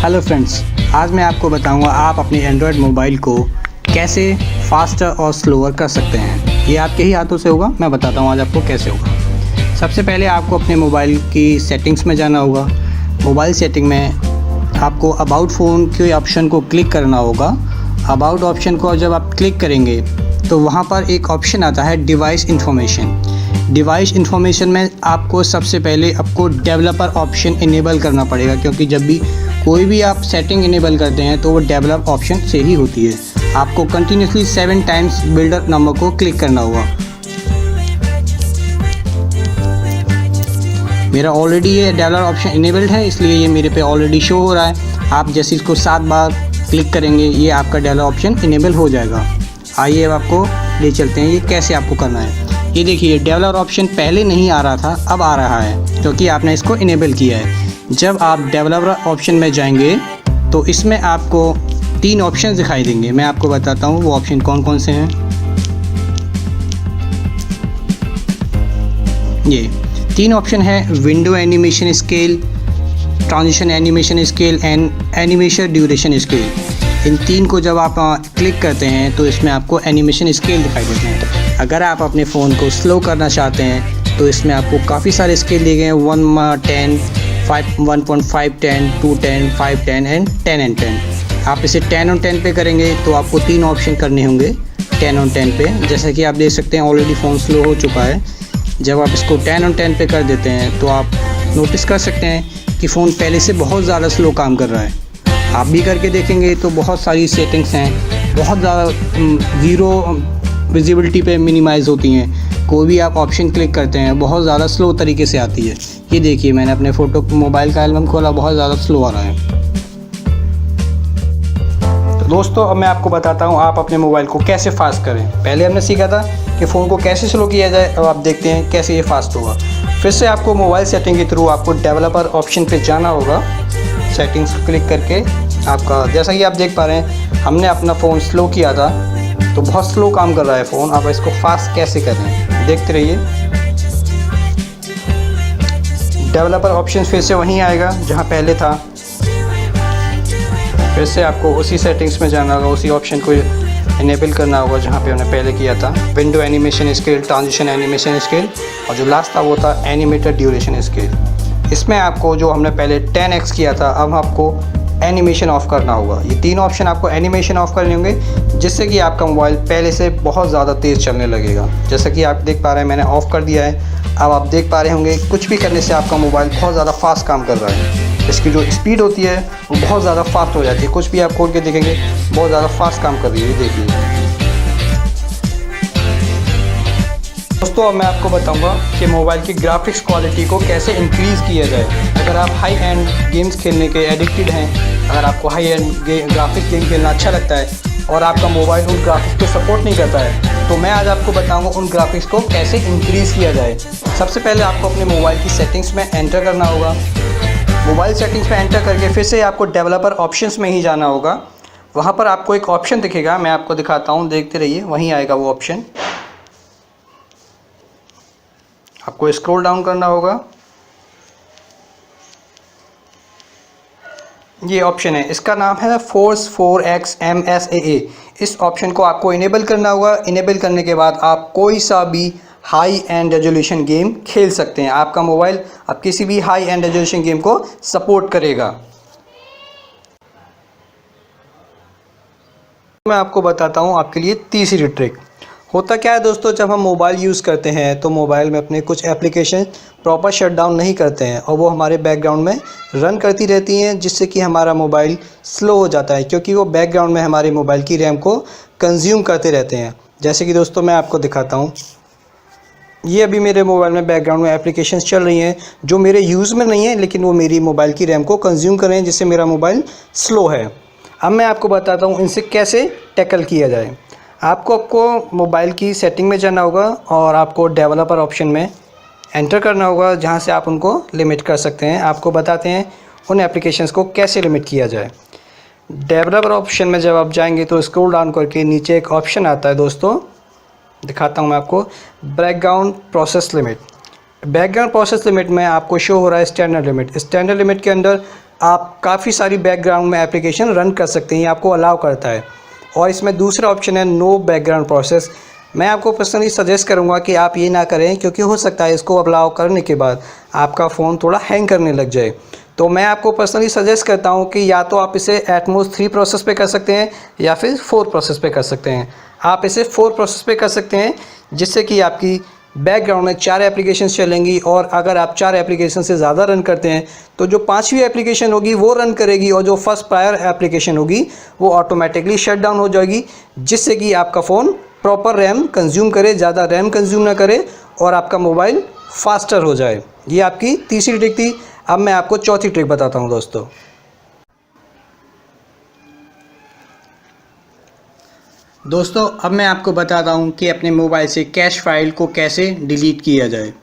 Hello friends, आज मैं आपको बताऊंगा आप अपने एंड्रॉयड मोबाइल को कैसे फास्टर और स्लोअर कर सकते हैं। ये आपके ही हाथों से होगा। मैं बताता हूँ आज आपको कैसे होगा। सबसे पहले आपको अपने मोबाइल की सेटिंग्स में जाना होगा। मोबाइल सेटिंग में आपको अबाउट फ़ोन के ऑप्शन को क्लिक करना होगा। अबाउट ऑप्शन को जब आप क्लिक करेंगे तो वहाँ पर एक ऑप्शन आता है डिवाइस इन्फॉर्मेशन। डिवाइस इन्फॉर्मेशन में आपको सबसे पहले आपको डेवलपर ऑप्शन इनेबल करना पड़ेगा, क्योंकि जब भी कोई भी आप सेटिंग इनेबल करते हैं तो वो डेवलप ऑप्शन से ही होती है। आपको कंटिन्यूसली 7 टाइम्स बिल्डर नंबर को क्लिक करना होगा। मेरा ऑलरेडी ये डेवलपर ऑप्शन इनेबल्ड है, इसलिए ये मेरे पे ऑलरेडी शो हो रहा है। आप जैसे इसको 7 बार क्लिक करेंगे ये आपका डेवलपर ऑप्शन इनेबल हो जाएगा। आइए अब आपको ले चलते हैं ये कैसे आपको करना है। ये देखिए डेवलपर ऑप्शन पहले नहीं आ रहा था, अब आ रहा है क्योंकि आपने इसको इनेबल किया है। जब आप डेवलपर ऑप्शन में जाएंगे तो इसमें आपको 3 ऑप्शन दिखाई देंगे। मैं आपको बताता हूँ वो ऑप्शन कौन कौन से हैं। ये 3 ऑप्शन है: window animation scale, transition animation scale and animation duration scale. इन 3 को जब आप क्लिक करते हैं तो इसमें आपको एनिमेशन स्केल दिखाई देते हैं। अगर आप अपने फ़ोन को स्लो करना चाहते हैं तो इसमें आपको काफ़ी सारे स्केल दिए गए हैं: 1, 10, 1.5, 10, 2, 10, 5, 10 एंड 10 and 10। आप इसे 10 और 10 पे करेंगे तो आपको 3 ऑप्शन करने होंगे 10 और 10 पे। जैसा कि आप देख सकते हैं ऑलरेडी फ़ोन स्लो हो चुका है। जब आप इसको 10 और 10 पे कर देते हैं तो आप नोटिस कर सकते हैं कि फ़ोन पहले से बहुत ज़्यादा स्लो काम कर रहा है। आप भी करके देखेंगे तो बहुत सारी सेटिंग्स हैं, बहुत ज़्यादा ज़ीरो विजिबिलिटी पे मिनिमाइज़ होती हैं। कोई भी आप ऑप्शन क्लिक करते हैं बहुत ज़्यादा स्लो तरीके से आती है। ये देखिए मैंने अपने फ़ोटो मोबाइल का एल्बम खोला, बहुत ज़्यादा स्लो आ रहा है। तो दोस्तों अब मैं आपको बताता हूँ आप अपने मोबाइल को कैसे फास्ट करें। पहले हमने सीखा था कि फ़ोन को कैसे स्लो किया जाए, अब आप देखते हैं कैसे ये फास्ट होगा। फिर से आपको मोबाइल सेटिंग के थ्रू आपको डेवलपर ऑप्शन पर जाना होगा। सेटिंग्स क्लिक करके आपका, जैसा कि आप देख पा रहे हैं हमने अपना फ़ोन स्लो किया था तो बहुत स्लो काम कर रहा है फ़ोन। अब इसको फास्ट कैसे करें देखते रहिए। डेवलपर ऑप्शन फिर से वहीं आएगा जहां पहले था। फिर से आपको उसी सेटिंग्स में जाना होगा, उसी ऑप्शन को इनेबल करना होगा जहां पे हमने पहले किया था। Window animation scale, transition animation scale और जो लास्ट था वो था एनिमेटेड ड्यूरेशन स्केल। इसमें आपको जो हमने पहले 10x किया था अब आपको एनिमेशन ऑफ़ करना होगा। ये 3 ऑप्शन आपको एनिमेशन ऑफ़ करने होंगे जिससे कि आपका मोबाइल पहले से बहुत ज़्यादा तेज़ चलने लगेगा। जैसा कि आप देख पा रहे हैं मैंने ऑफ़ कर दिया है। अब आप देख पा रहे होंगे कुछ भी करने से आपका मोबाइल बहुत ज़्यादा फास्ट काम कर रहा है। इसकी जो स्पीड होती है वो बहुत ज़्यादा फास्ट हो जाती है। कुछ भी आप खोल के देखेंगे बहुत ज़्यादा फास्ट काम कर रही है। ये देखिए दोस्तों अब मैं आपको बताऊंगा कि मोबाइल की ग्राफिक्स क्वालिटी को कैसे इंक्रीज़ किया जाए। अगर आप हाई एंड गेम्स खेलने के एडिक्टेड हैं, अगर आपको हाई एंड ग्राफिक्स गेम खेलना अच्छा लगता है और आपका मोबाइल उन ग्राफिक्स को सपोर्ट नहीं करता है, तो मैं आज आपको बताऊंगा उन ग्राफिक्स को कैसे इंक्रीज़ किया जाए। सबसे पहले आपको अपने मोबाइल की सेटिंग्स में एंटर करना होगा। मोबाइल सेटिंग्स में एंटर करके फिर से आपको डेवलपर ऑप्शंस में ही जाना होगा। वहाँ पर आपको एक ऑप्शन दिखेगा, मैं आपको दिखाता हूँ, देखते रहिए। वहीं आएगा वो ऑप्शन, आपको स्क्रॉल डाउन करना होगा। ये ऑप्शन है, इसका नाम है फोर्स 4x MSAA। इस ऑप्शन को आपको इनेबल करना होगा। इनेबल करने के बाद आप कोई सा भी हाई एंड रेजोल्यूशन गेम खेल सकते हैं। आपका मोबाइल अब किसी भी हाई एंड रेजोल्यूशन गेम को सपोर्ट करेगा। मैं आपको बताता हूँ आपके लिए तीसरी ट्रिक। होता क्या है दोस्तों, जब हम मोबाइल यूज़ करते हैं तो मोबाइल में अपने कुछ एप्लीकेशन प्रॉपर शटडाउन नहीं करते हैं और वो हमारे बैकग्राउंड में रन करती रहती हैं, जिससे कि हमारा मोबाइल स्लो हो जाता है, क्योंकि वो बैकग्राउंड में हमारे मोबाइल की रैम को कंज्यूम करते रहते हैं। जैसे कि दोस्तों मैं आपको दिखाता हूँ, ये अभी मेरे मोबाइल में बैकग्राउंड में एप्लीकेशंस चल रही हैं जो मेरे यूज़ में नहीं है, लेकिन वो मेरी मोबाइल की रैम को कंज्यूम कर रहे हैं, जिससे मेरा मोबाइल स्लो है। अब मैं आपको बताता हूँ इनसे कैसे टैकल किया जाए। आपको मोबाइल की सेटिंग में जाना होगा और आपको डेवलपर ऑप्शन में एंटर करना होगा, जहां से आप उनको लिमिट कर सकते हैं। आपको बताते हैं उन एप्लीकेशंस को कैसे लिमिट किया जाए। डेवलपर ऑप्शन में जब आप जाएंगे तो स्क्रॉल डाउन करके नीचे एक ऑप्शन आता है दोस्तों, दिखाता हूं मैं आपको, background process limit. Background process limit में आपको शो हो रहा है स्टैंडर्ड लिमिट। स्टैंडर्ड लिमिट के अंदर आप काफ़ी सारी बैकग्राउंड में एप्लीकेशन रन कर सकते हैं, ये आपको अलाउ करता है। और इसमें दूसरा ऑप्शन है नो बैकग्राउंड प्रोसेस। मैं आपको पर्सनली सजेस्ट करूंगा कि आप ये ना करें, क्योंकि हो सकता है इसको अलाउ करने के बाद आपका फ़ोन थोड़ा हैंग करने लग जाए। तो मैं आपको पर्सनली सजेस्ट करता हूं कि या तो आप इसे एटमोस 3 प्रोसेस पे कर सकते हैं या फिर 4 प्रोसेस पे कर सकते हैं। आप इसे 4 प्रोसेस पे कर सकते हैं, जिससे कि आपकी बैकग्राउंड में 4 एप्लीकेशन चलेंगी, और अगर आप 4 एप्लीकेशन से ज़्यादा रन करते हैं तो जो 5वीं एप्लीकेशन होगी वो रन करेगी, और जो फर्स्ट प्रायर एप्लीकेशन होगी वो ऑटोमेटिकली शट डाउन हो जाएगी, जिससे कि आपका फ़ोन प्रॉपर रैम कंज्यूम करे, ज़्यादा रैम कंज्यूम ना करे और आपका मोबाइल फास्टर हो जाए। ये आपकी तीसरी ट्रिक थी। अब मैं आपको चौथी ट्रिक बताता हूँ दोस्तों अब मैं आपको बताता हूँ कि अपने मोबाइल से कैश फाइल को कैसे डिलीट किया जाए।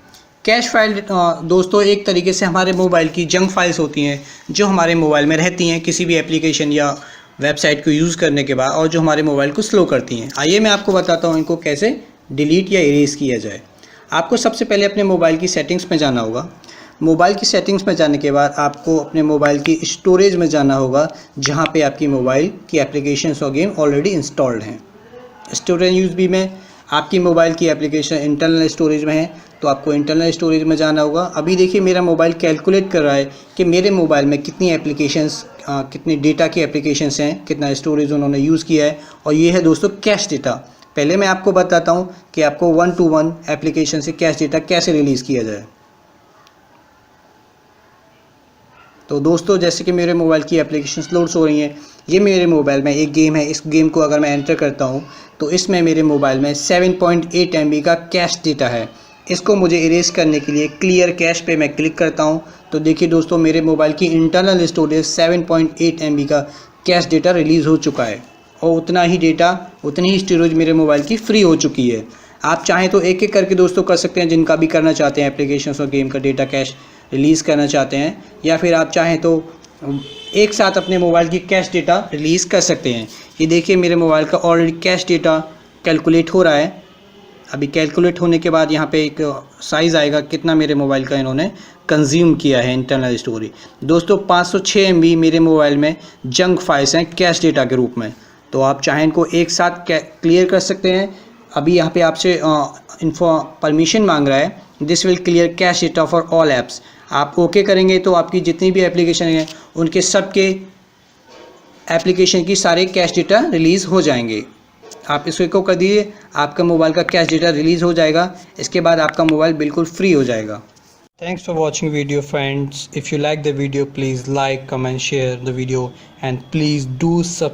कैश फाइल दोस्तों एक तरीके से हमारे मोबाइल की जंक फाइल्स होती हैं, जो हमारे मोबाइल में रहती हैं किसी भी एप्लीकेशन या वेबसाइट को यूज़ करने के बाद, और जो हमारे मोबाइल को स्लो करती हैं। आइए मैं आपको बताता हूँ इनको कैसे डिलीट या इरेज किया जाए। आपको सबसे पहले अपने मोबाइल की सेटिंग्स में जाना होगा। मोबाइल की सेटिंग्स में जाने के बाद आपको अपने मोबाइल की स्टोरेज में जाना होगा, जहाँ पे आपकी मोबाइल की एप्लीकेशंस और गेम ऑलरेडी इंस्टॉल्ड हैं। स्टोरेज यूज़ में आपकी मोबाइल की एप्लीकेशन इंटरनल स्टोरेज में है, तो आपको इंटरनल स्टोरेज में जाना होगा। अभी देखिए मेरा मोबाइल कैलकुलेट कर रहा है कि मेरे मोबाइल में कितनी एप्लीकेशंस, कितनी डेटा की एप्लीकेशंस हैं, कितना स्टोरेज उन्होंने यूज़ किया है, और ये है दोस्तों कैश डेटा। पहले मैं आपको बताता हूँ कि आपको 1 to 1 एप्लीकेशन से कैश डेटा कैसे रिलीज़ किया जाए। तो दोस्तों जैसे कि मेरे मोबाइल की एप्लीकेशंस लोड्स हो रही हैं, ये मेरे मोबाइल में एक गेम है। इस गेम को अगर मैं एंटर करता हूँ तो इसमें मेरे मोबाइल में 7.8 MB का कैश डेटा है। इसको मुझे इरेज करने के लिए क्लियर कैश पे मैं क्लिक करता हूँ, तो देखिए दोस्तों मेरे मोबाइल की इंटरनल स्टोरेज 7.8 MB का कैश डेटा रिलीज़ हो चुका है, और उतना ही डेटा, उतनी ही स्टोरेज मेरे मोबाइल की फ्री हो चुकी है। आप चाहें तो एक एक करके दोस्तों कर सकते हैं, जिनका भी करना चाहते हैं एप्लीकेशंस और गेम का डेटा कैश रिलीज़ करना चाहते हैं, या फिर आप चाहें तो एक साथ अपने मोबाइल की कैश डेटा रिलीज़ कर सकते हैं। ये देखिए मेरे मोबाइल का ऑलरेडी कैश डेटा कैलकुलेट हो रहा है। अभी कैलकुलेट होने के बाद यहाँ पे एक साइज़ आएगा कितना मेरे मोबाइल का इन्होंने कंज्यूम किया है इंटरनल स्टोरेज। दोस्तों 506 MB मेरे मोबाइल में जंक फाइल्स हैं कैश डेटा के रूप में, तो आप चाहें इनको एक साथ क्लियर कर सकते हैं। अभी यहाँ पे आपसे परमिशन मांग रहा है, this will clear cash data for all apps. आप ओके करेंगे तो आपकी जितनी भी एप्लीकेशन हैं उनके सब के एप्लीकेशन की सारे कैश डेटा रिलीज़ हो जाएंगे। आप इसको कर दीजिए, आपका मोबाइल का कैश डेटा रिलीज़ हो जाएगा। इसके बाद आपका मोबाइल बिल्कुल फ्री हो जाएगा। Thanks for watching video friends. If you like the video, please like, comment, share the video, and please do subscribe.